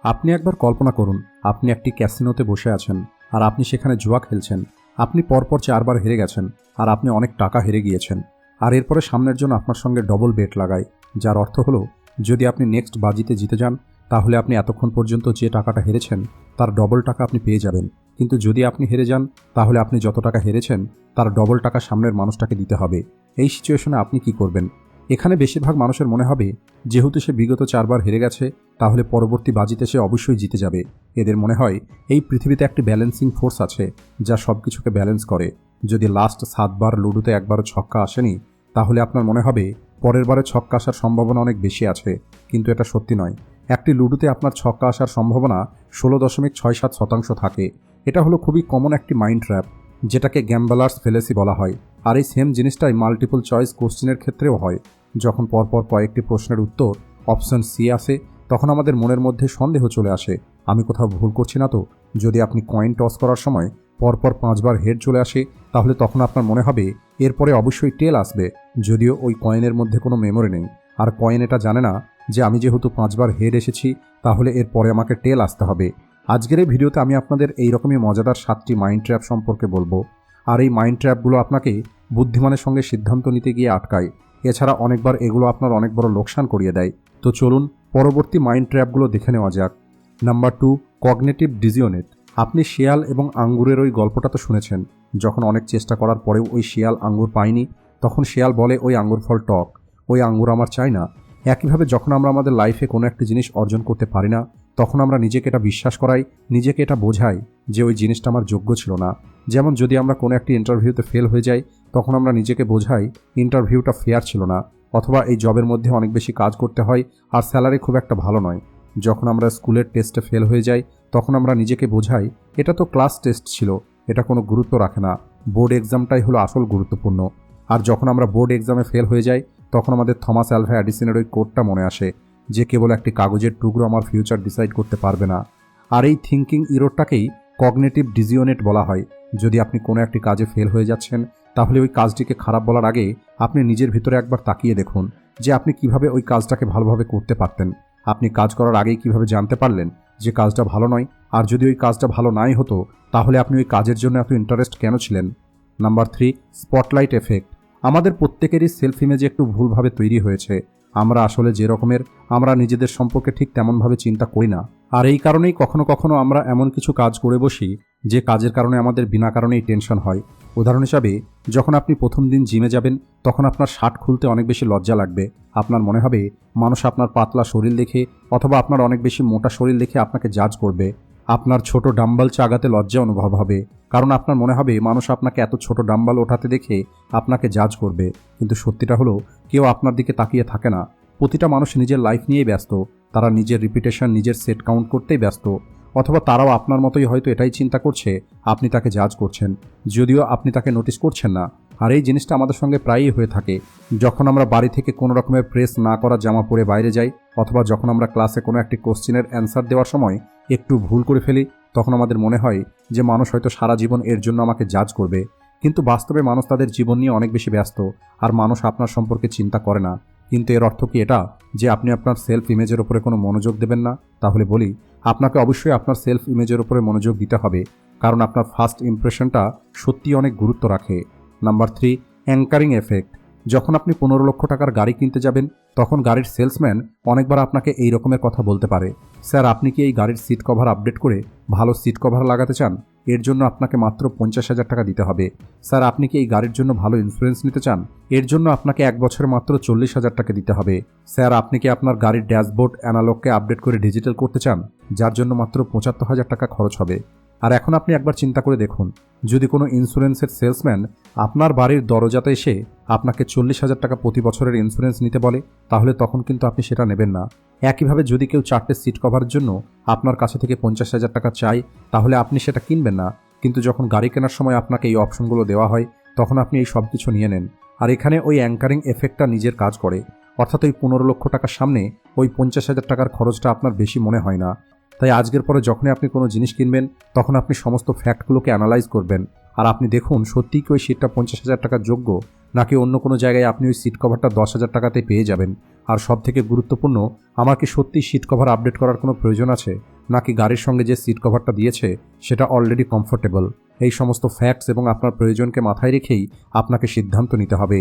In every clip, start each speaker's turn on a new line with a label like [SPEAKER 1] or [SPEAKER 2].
[SPEAKER 1] আপনি একবার কল্পনা করুন, আপনি একটি ক্যাসিনোতে বসে আছেন আর আপনি সেখানে জুয়া খেলছেন। আপনি পরপর 4 বার হেরে গেছেন আর আপনি অনেক টাকা হেরে গিয়েছেন। আর এরপরে সামনের জন আপনার সঙ্গে ডবল বেট লাগায়, যার অর্থ হলো যদি আপনি নেক্সট বাজিতে জিতে যান তাহলে আপনি এতক্ষণ পর্যন্ত যে টাকাটা হেরেছেন তার ডবল টাকা আপনি পেয়ে যাবেন। কিন্তু যদি আপনি হেরে যান তাহলে আপনি যত টাকা হেরেছেন তার ডবল টাকা সামনের মানুষটাকে দিতে হবে। এই সিচুয়েশনে আপনি কি করবেন? এখানে বেশিরভাগ মানুষের মনে হবে যেহেতু সে বিগত 4 বার হেরে গেছে তাহলে পরবর্তী বাজিতে সে অবশ্যই জিতে যাবে। এদের মনে হয় এই পৃথিবীতে একটি ব্যালেন্সিং ফোর্স আছে যা সব কিছুকে ব্যালেন্স করে। যদি লাস্ট 7 বার লুডোতে একবারও ছক্কা আসেনি তাহলে আপনার মনে হবে পরের বারে ছক্কা আসার সম্ভাবনা অনেক বেশি আছে, কিন্তু এটা সত্যি নয়। একটি লুডোতে আপনার ছক্কা আসার সম্ভাবনা 16.67% থাকে। এটা হলো খুবই কমন একটি মাইন্ড ট্র্যাপ, যেটাকে গ্যাম্বলার্স ফেলেসি বলা হয়। আর এই সেম জিনিসটাই মাল্টিপল চয়েস কোশ্চেনের ক্ষেত্রেও হয়। যখন পরপর কয়েকটি প্রশ্নের উত্তর অপশন সি আসে তখন আমাদের মনের মধ্যে সন্দেহ চলে আসে, আমি কোথাও ভুল করছি না তো। যদি আপনি কয়েন টস করার সময় পরপর 5 বার হেড চলে আসে তাহলে তখন আপনার মনে হবে এরপরে অবশ্যই টেল আসবে, যদিও ওই কয়েনের মধ্যে কোনো মেমোরি নেই। আর কয়েন এটা জানে না যে আমি যেহেতু 5 বার হেড এসেছি তাহলে এরপরে আমাকে টেল আসতে হবে। আজকের এই ভিডিওতে আমি আপনাদের এইরকমই মজাদার 7টি মাইন্ড ট্র্যাপ সম্পর্কে বলবো। আর এই মাইন্ড ট্র্যাপগুলো আপনাকে বুদ্ধিমানের সঙ্গে সিদ্ধান্ত নিতে গিয়ে আটকায়। এছাড়া অনেকবার এগুলো আপনার অনেক বড় লোকসান করিয়ে দেয়। তো চলুন পরবর্তী মাইন্ড ট্র্যাপগুলো দেখে নেওয়া যাক। Number 2, cognitive dissonance. আপনি শিয়াল এবং আঙ্গুরের ওই গল্পটা তো শুনেছেন। যখন অনেক চেষ্টা করার পরেও ওই শিয়াল আঙ্গুর পায়নি তখন শিয়াল বলে ওই আঙ্গুর ফল টক, ওই আঙ্গুর আমার চাই না। একইভাবে যখন আমরা আমাদের লাইফে কোনো একটি জিনিস অর্জন করতে পারি না তখন আমরা নিজেকে এটা বিশ্বাস করাই, নিজেকে এটা বোঝাই যে ওই জিনিসটা আমার যোগ্য ছিল না। যেমন যদি আমরা কোনো একটি ইন্টারভিউতে ফেল হয়ে যাই তখন আমরা নিজেকে বোঝাই ইন্টারভিউটা ফেয়ার ছিল না, অথবা এই জবের মধ্যে অনেক বেশি কাজ করতে হয় আর স্যালারি খুব একটা ভালো নয়। যখন আমরা স্কুলের টেস্টে ফেল হয়ে যাই তখন আমরা নিজেকে বোঝাই এটা তো ক্লাস টেস্ট ছিল, এটা কোনো গুরুত্ব রাখে না, বোর্ড এক্সামটাই হলো আসল গুরুত্বপূর্ণ। আর যখন আমরা বোর্ড এক্সামে ফেল হয়ে যাই তখন আমাদের থমাস অ্যালভা এডিসনের ওই কোটটা মনে আসে যে কেবল একটি কাগজের টুকরো আমার ফিউচার ডিসাইড করতে পারবে না। আর এই থিঙ্কিং ইরোরটাকেই কগনিটিভ ডিসিওনেট বলা হয়। যদি আপনি কোনো একটি কাজে ফেল হয়ে যাচ্ছেন তাহলে ওই কাজটিকে খারাপ বলার আগে আপনি নিজের ভিতরে একবার তাকিয়ে দেখুন যে আপনি কিভাবে ওই কাজটাকে ভালোভাবে করতে পারতেন। আপনি কাজ করার আগেই কিভাবে জানতে পারলেন যে কাজটা ভালো নয়, আর যদি ওই কাজটা ভালো নাই হতো তাহলে আপনি ওই কাজের জন্য এত ইন্টারেস্ট কেন ছিলেন। Number 3, spotlight effect. আমাদের প্রত্যেকেরই সেলফ ইমেজ একটু ভুলভাবে তৈরি হয়েছে। আমরা আসলে যে রকমের আমরা নিজেদের সম্পর্কে ঠিক তেমনভাবে চিন্তা করি না। আর এই কারণেই কখনো কখনো আমরা এমন কিছু কাজ করে বসি যে কাজের কারণে আমাদের বিনা কারণেই টেনশন হয়। উদাহরণ হিসাবে, যখন আপনি প্রথম দিন জিমে যাবেন তখন আপনার শার্ট খুলতে অনেক বেশি লজ্জা লাগবে। আপনার মনে হবে মানুষ আপনার পাতলা শরীর দেখে অথবা আপনার অনেক বেশি মোটা শরীর দেখে আপনাকে জাজ করবে। আপনার ছোট ডাম্বাল চাগাতে লজ্জা অনুভব হবে, কারণ আপনার মনে হবে মানুষ আপনাকে এত ছোট ডাম্বাল ওঠাতে দেখে আপনাকে জাজ করবে। কিন্তু সত্যিটা হলো কেউ আপনার দিকে তাকিয়ে থাকে না। প্রতিটা মানুষ নিজের লাইফ নিয়েই ব্যস্ত, তারা নিজের রিপিটেশন, নিজের সেট কাউন্ট করতেই ব্যস্ত। অথবা তারাও আপনার মতোই হয়তো এটাই চিন্তা করছে আপনি তাকে জাজ করছেন, যদিও আপনি তাকে নোটিস করছেন না। আর এই জিনিসটা আমাদের সঙ্গে প্রায়ই হয়ে থাকে। যখন আমরা বাড়ি থেকে কোনো রকমের প্রেস না করা জামা পরে বাইরে যাই, অথবা যখন আমরা ক্লাসে কোনো একটি কোশ্চেনের অ্যান্সার দেওয়ার সময় একটু ভুল করে ফেলি, তখন আমাদের মনে হয় যে মানুষ হয়তো সারা জীবন এর জন্য আমাকে জাজ করবে। কিন্তু বাস্তবে মানুষ তাদের জীবন নিয়ে অনেক বেশি ব্যস্ত, আর মানুষ আপনার সম্পর্কে চিন্তা করে না। কিন্তু এর অর্থ কি এটা যে আপনি আপনার সেলফ ইমেজের উপরে কোনো মনোযোগ দেবেন না? তাহলে বলি, আপনাকে অবশ্যই আপনার সেলফ ইমেজের উপরে মনোযোগ দিতে হবে, কারণ আপনার ফার্স্ট ইমপ্রেশনটা সত্যিই অনেক গুরুত্ব রাখে। Number 3, anchoring effect. যখন আপনি 15 লক্ষ টাকার গাড়ি কিনতে যাবেন তখন গাড়ির সেলসম্যান অনেকবার আপনাকে এই রকমের কথা বলতে পারে, স্যার আপনি কি এই গাড়ির সিট কভার আপডেট করে ভালো সিট কভার লাগাতে চান? এর জন্য আপনাকে মাত্র 50,000 টাকা দিতে হবে। স্যার আপনি কি এই গাড়ির জন্য ভালো ইন্স্যুরেন্স নিতে চান? এর জন্য আপনাকে 1 বছরে মাত্র 40,000 টাকা দিতে হবে। স্যার আপনি কি আপনার গাড়ির ড্যাশবোর্ড অ্যানালগকে আপডেট করে ডিজিটাল করতে চান? যার জন্য মাত্র 75,000 টাকা খরচ হবে। আর এখন আপনি একবার চিন্তা করে দেখুন, যদি কোনো ইন্স্যুরেন্সের সেলসম্যান আপনার বাড়ির দরজাতে এসে আপনাকে 40,000 টাকা প্রতি বছরের ইন্স্যুরেন্স নিতে বলে, তাহলে তখন কিন্তু আপনি সেটা নেবেন না। একইভাবে যদি কেউ 4টে সিট কভারের জন্য আপনার কাছে থেকে 50,000 টাকা চায় তাহলে আপনি সেটা কিনবেন না। কিন্তু যখন গাড়ি কেনার সময় আপনাকে এই অপশনগুলো দেওয়া হয় তখন আপনি এই সব কিছু নিয়ে নেন। আর এখানে ওই অ্যাঙ্কারিং এফেক্টটা নিজের কাজ করে, অর্থাৎ ওই 15 লক্ষ টাকার সামনে ওই 50,000 টাকার খরচটা আপনার বেশি মনে হয় না। তাই আজকের পরে যখনই আপনি কোনো জিনিস কিনবেন তখন আপনি সমস্ত ফ্যাক্টগুলোকে অ্যানালাইজ করবেন, আর আপনি দেখুন সত্যিই কি ওই সিটটা 50,000 টাকার যোগ্য, নাকি অন্য কোনো জায়গায় আপনি ওই সিট কভারটা 10,000 টাকাতে পেয়ে যাবেন। আর সব থেকে গুরুত্বপূর্ণ, আমার কি সত্যিই সিট কভার আপডেট করার কোনো প্রয়োজন আছে? নাকি গাড়ির সঙ্গে যে সিট কভারটা দিয়েছে সেটা অলরেডি কমফোর্টেবল। এই সমস্ত ফ্যাক্টস এবং আপনার প্রয়োজনকে মাথায় রেখেই আপনাকে সিদ্ধান্ত নিতে হবে।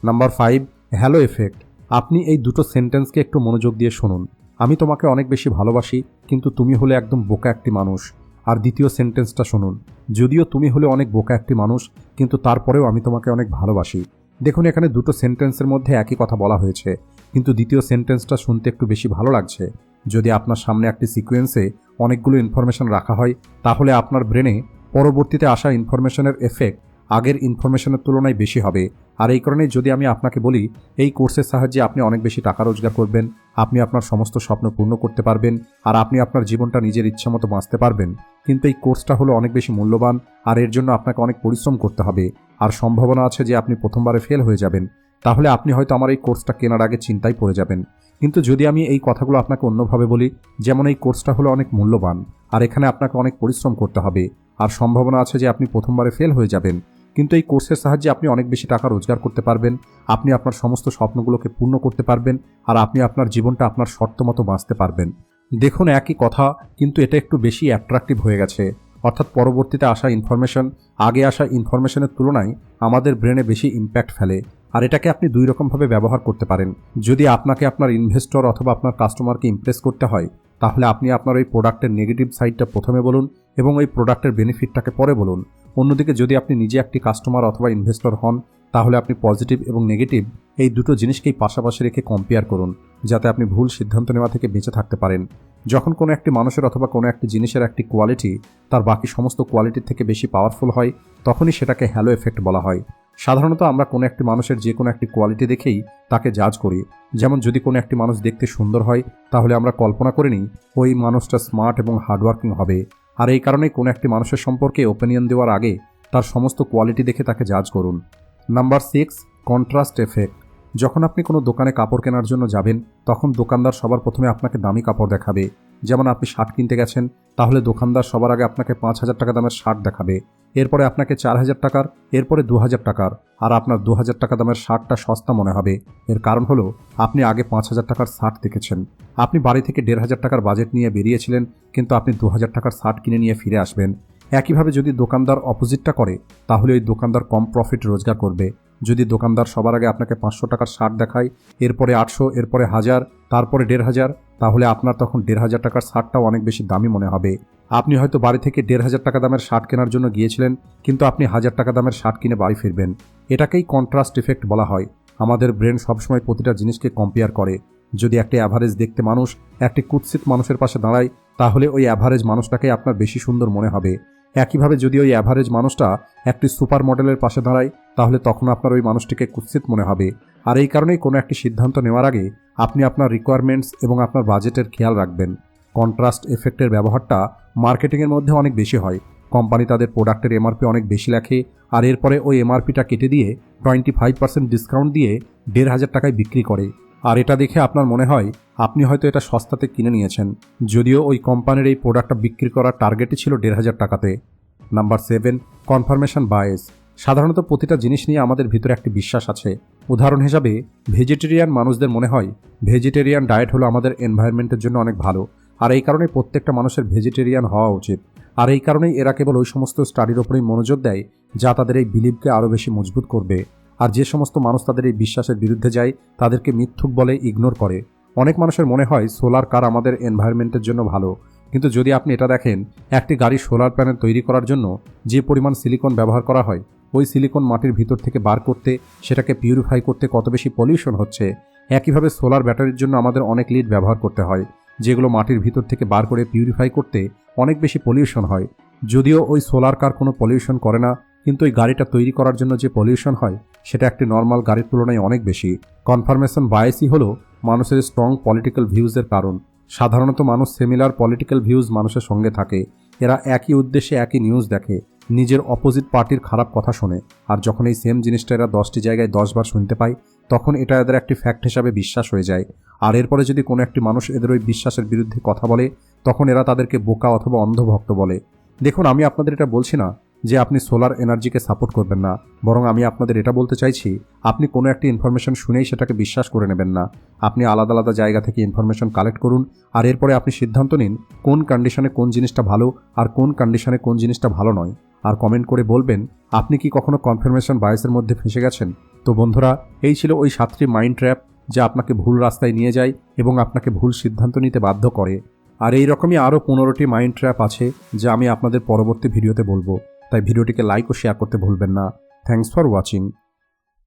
[SPEAKER 1] Number 5, hello effect. আপনি এই দুটো সেন্টেন্সকে একটু মনোযোগ দিয়ে শুনুন। আমি তোমাকে অনেক বেশি ভালোবাসি, কিন্তু তুমি হলে একদম বোকা একটি মানুষ। আর দ্বিতীয় সেন্টেন্সটা শুনুন, যদিও তুমি হলে অনেক বোকা একটি মানুষ, কিন্তু তারপরেও আমি তোমাকে অনেক ভালোবাসি। দেখুন, এখানে দুটো সেন্টেন্সের মধ্যে একই কথা বলা হয়েছে, কিন্তু দ্বিতীয় সেন্টেন্সটা শুনতে একটু বেশি ভালো লাগছে। যদি আপনার সামনে একটি সিকোয়েন্সে অনেকগুলো ইনফরমেশন রাখা হয়, তাহলে আপনার ব্রেনে পরবর্তীতে আসা ইনফরমেশনের এফেক্ট আগের ইনফরমেশনের তুলনায় বেশি হবে। আর এই কারণেই যদি আমি আপনাকে বলি, এই কোর্সের সাহায্যে আপনি অনেক বেশি টাকা রোজগার করবেন, আপনি আপনার সমস্ত স্বপ্ন পূর্ণ করতে পারবেন, আর আপনি আপনার জীবনটা নিজের ইচ্ছা মতো বাঁচতে পারবেন, কিন্তু এই কোর্সটা হলো অনেক বেশি মূল্যবান, আর এর জন্য আপনাকে অনেক পরিশ্রম করতে হবে, আর সম্ভাবনা আছে যে আপনি প্রথমবারে ফেল হয়ে যাবেন, তাহলে আপনি হয়তো আমার এই কোর্সটা কেনার আগে চিন্তায় পড়ে যাবেন। কিন্তু যদি আমি এই কথাগুলো আপনাকে অন্যভাবে বলি, যেমন এই কোর্সটা হলো অনেক মূল্যবান, আর এখানে আপনাকে অনেক পরিশ্রম করতে হবে, আর সম্ভাবনা আছে যে আপনি প্রথমবারে ফেল হয়ে যাবেন, কিন্তু এই কোর্সের সাহায্যে আপনি অনেক বেশি টাকা রোজগার করতে পারবেন, আপনি আপনার সমস্ত স্বপ্নগুলোকে পূর্ণ করতে পারবেন, আর আপনি আপনার জীবনটা আপনার শর্ত মতো বাঁচতে পারবেন। দেখুন, একই কথা, কিন্তু এটা একটু বেশি অ্যাট্রাকটিভ হয়ে গেছে। অর্থাৎ পরবর্তীতে আসা ইনফরমেশন আগে আসা ইনফরমেশনের তুলনায় আমাদের ব্রেনে বেশি ইম্প্যাক্ট ফেলে। আর এটাকে আপনি দুই রকমভাবে ব্যবহার করতে পারেন। যদি আপনাকে আপনার ইনভেস্টর অথবা আপনার কাস্টমারকে ইমপ্রেস করতে হয়, তাহলে আপনি আপনার ওই প্রোডাক্টের নেগেটিভ সাইডটা প্রথমে বলুন এবং ওই প্রোডাক্টের বেনিফিটটাকে পরে বলুন। অন্যদিকে যদি আপনি নিজে একটি কাস্টমার অথবা ইনভেস্টর হন, তাহলে আপনি পজিটিভ এবং নেগেটিভ এই দুটো জিনিসকেই পাশাপাশি রেখে কম্পেয়ার করুন, যাতে আপনি ভুল সিদ্ধান্ত নেওয়া থেকে বেঁচে থাকতে পারেন। যখন কোনো একটি মানুষের অথবা কোনো একটি জিনিসের একটি কোয়ালিটি তার বাকি সমস্ত কোয়ালিটির থেকে বেশি পাওয়ারফুল হয়, তখনই সেটাকে হ্যালো এফেক্ট বলা হয়। সাধারণত আমরা কোনো একটি মানুষের যে কোনো একটি কোয়ালিটি দেখেই তাকে জাজ করি। যেমন যদি কোনো একটি মানুষ দেখতে সুন্দর হয়, তাহলে আমরা কল্পনা করে নিই ওই মানুষটা স্মার্ট এবং হার্ডওয়ার্কিং হবে। আর এই কারণেই কোনো একটি মানুষের সম্পর্কে ওপিনিয়ন দেওয়ার আগে তার সমস্ত কোয়ালিটি দেখে তাকে জাজ করুন। Number 6, contrast effect. যখন আপনি কোনো দোকানে কাপড় কেনার জন্য যাবেন, তখন দোকানদার সবার প্রথমে আপনাকে দামি কাপড় দেখাবে। যেমন আপনি শার্ট কিনতে গেছেন, তাহলে দোকানদার সবার আগে আপনাকে 5,000 টাকা দামের শার্ট দেখাবে, এরপরে আপনাকে 4,000 টাকার, এরপরে 2,000 টাকার, আর আপনার 2,000 টাকা দামের শার্টটা সস্তা মনে হবে। এর কারণ হলো আপনি আগে 5,000 টাকার শার্ট দেখেছেন। আপনি বাড়ি থেকে 1,500 টাকার বাজেট নিয়ে বেরিয়েছিলেন, কিন্তু আপনি 2,000 টাকার শার্ট কিনে নিয়ে ফিরে আসবেন। একইভাবে যদি দোকানদার অপোজিটটা করে, তাহলে ওই দোকানদার কম প্রফিট রোজগার করবে। যদি দোকানদার সবার আগে আপনাকে 500 টাকার শার্ট দেখায়, এরপরে 800, এরপরে 1000, তারপরে 1,500, তাহলে আপনার তখন 1,500 টাকার শার্টটাও অনেক বেশি দামি মনে হবে। আপনি হয়তো বাড়ি থেকে 1,500 টাকা দামের শার্ট কেনার জন্য গিয়েছিলেন, কিন্তু আপনি 1,000 টাকা দামের শার্ট কিনে বাড়ি ফিরবেন। এটাকেই কন্ট্রাস্ট ইফেক্ট বলা হয়। আমাদের ব্রেন সবসময় প্রতিটা জিনিসকে কম্পেয়ার করে। যদি একটি অ্যাভারেজ দেখতে মানুষ একটি কুৎসিত মানুষের পাশে দাঁড়ায়, তাহলে ওই অ্যাভারেজ মানুষটাকে আপনার বেশি সুন্দর মনে হবে। একইভাবে যদি ওই অ্যাভারেজ মানুষটা একটি সুপার মডেলের পাশে দাঁড়ায়, তাহলে তখন আপনার ওই মানুষটিকে কুৎসিত মনে হবে। আর এই কারণেই কোনো একটি সিদ্ধান্ত নেওয়ার আগে আপনি আপনার রিকোয়ারমেন্টস এবং আপনার বাজেটের খেয়াল রাখবেন। কন্ট্রাস্ট এফেক্টের ব্যবহারটা মার্কেটিংয়ের মধ্যে অনেক বেশি হয়। কোম্পানি তাদের প্রোডাক্টের এমআরপি অনেক বেশি লেখে, আর এরপরে ওই এমআরপিটা কেটে দিয়ে 25% ডিসকাউন্ট দিয়ে 1,500 টাকায় বিক্রি করে। আর এটা দেখে আপনার মনে হয় আপনি হয়তো এটা সস্তাতে কিনে নিয়েছেন, যদিও ওই কোম্পানির এই প্রোডাক্টটা বিক্রি করার টার্গেটই ছিল 1,500 টাকাতে। Number 7, confirmation bias. সাধারণত প্রতিটা জিনিস নিয়ে আমাদের ভিতরে একটি বিশ্বাস আছে। উদাহরণ হিসাবে ভেজিটেরিয়ান মানুষদের মনে হয় ভেজিটেরিয়ান ডায়েট হলো আমাদের এনভায়রনমেন্টের জন্য অনেক ভালো, আর এই কারণেই প্রত্যেকটা মানুষের ভেজিটেরিয়ান হওয়া উচিত। আর এই কারণেই এরা কেবল ওই সমস্ত স্টাডির ওপরেই মনোযোগ দেয় যা তাদের এই বিলিভকে আরও বেশি মজবুত করবে। আর যে সমস্ত মানুষ তাদের এই বিশ্বাসের বিরুদ্ধে যায়, তাদেরকে মিথ্যুক বলে ইগনোর করে। অনেক মানুষের মনে হয় সোলার কার আমাদের এনভায়রনমেন্টের জন্য ভালো, কিন্তু যদি আপনি এটা দেখেন, একটি গাড়ি সোলার প্যানেল তৈরি করার জন্য যে পরিমাণ সিলিকন ব্যবহার করা হয়, ওই সিলিকন মাটির ভিতর থেকে বার করতে, সেটাকে পিউরিফাই করতে কত বেশি পলিউশন হচ্ছে। একইভাবে সোলার ব্যাটারির জন্য আমাদের অনেক লিড ব্যবহার করতে হয়, যেগুলো মাটির ভিতর থেকে বার করে পিউরিফাই করতে অনেক বেশি পলিউশন হয়। যদিও ওই সোলার কার কোনো পলিউশন করে না, কিন্তু ওই গাড়িটা তৈরি করার জন্য যে পলিউশন হয়, সেটা একটি নর্মাল গাড়ির তুলনায় অনেক বেশি। কনফার্মেশন বায়াসই হলো মানুষের স্ট্রং পলিটিক্যাল ভিউজের কারণ। সাধারণত মানুষ সিমিলার পলিটিক্যাল ভিউজ মানুষের সঙ্গে থাকে। এরা একই উদ্দেশ্যে একই নিউজ দেখে, নিজের অপোজিট পার্টির খারাপ কথা শোনে, আর যখন এই সেম জিনিসটা এরা 10টি জায়গায় 10 বার শুনতে পায়, তখন এটা এদের একটি ফ্যাক্ট হিসাবে বিশ্বাস হয়ে যায়। আর এরপরে যদি কোনো একটি মানুষ এদের ওই বিশ্বাসের বিরুদ্ধে কথা বলে, তখন এরা তাদেরকে বোকা অথবা অন্ধভক্ত বলে। দেখুন, আমি আপনাদের এটা বলছি না যে আপনি সোলার এনার্জিকে সাপোর্ট করবেন না, বরং আমি আপনাদের এটা বলতে চাইছি আপনি কোনো একটি ইনফরমেশন শুনেই সেটাকে বিশ্বাস করে নেবেন না। আপনি আলাদা আলাদা জায়গা থেকে ইনফরমেশন কালেক্ট করুন, আর এরপরে আপনি সিদ্ধান্ত নিন কোন কন্ডিশনে কোন জিনিসটা ভালো আর কোন কন্ডিশনে কোন জিনিসটা ভালো নয়। আর কমেন্ট করে বলবেন আপনি কি কখনো কনফার্মেশন বায়াসের মধ্যে ফেঁসে গেছেন। তো বন্ধুরা, এই ছিল ওই 7টি মাইন্ড ট্র্যাপ যা আপনাকে ভুল রাস্তায় নিয়ে যায় এবং আপনাকে ভুল সিদ্ধান্ত নিতে বাধ্য করে। আর এই রকমই আরও 15টি মাইন্ড ট্র্যাপ আছে যা আমি আপনাদের পরবর্তী ভিডিওতে বলবো, তাই ভিডিওটিকে লাইক ও শেয়ার করতে ভুলবেন না। Thanks for watching.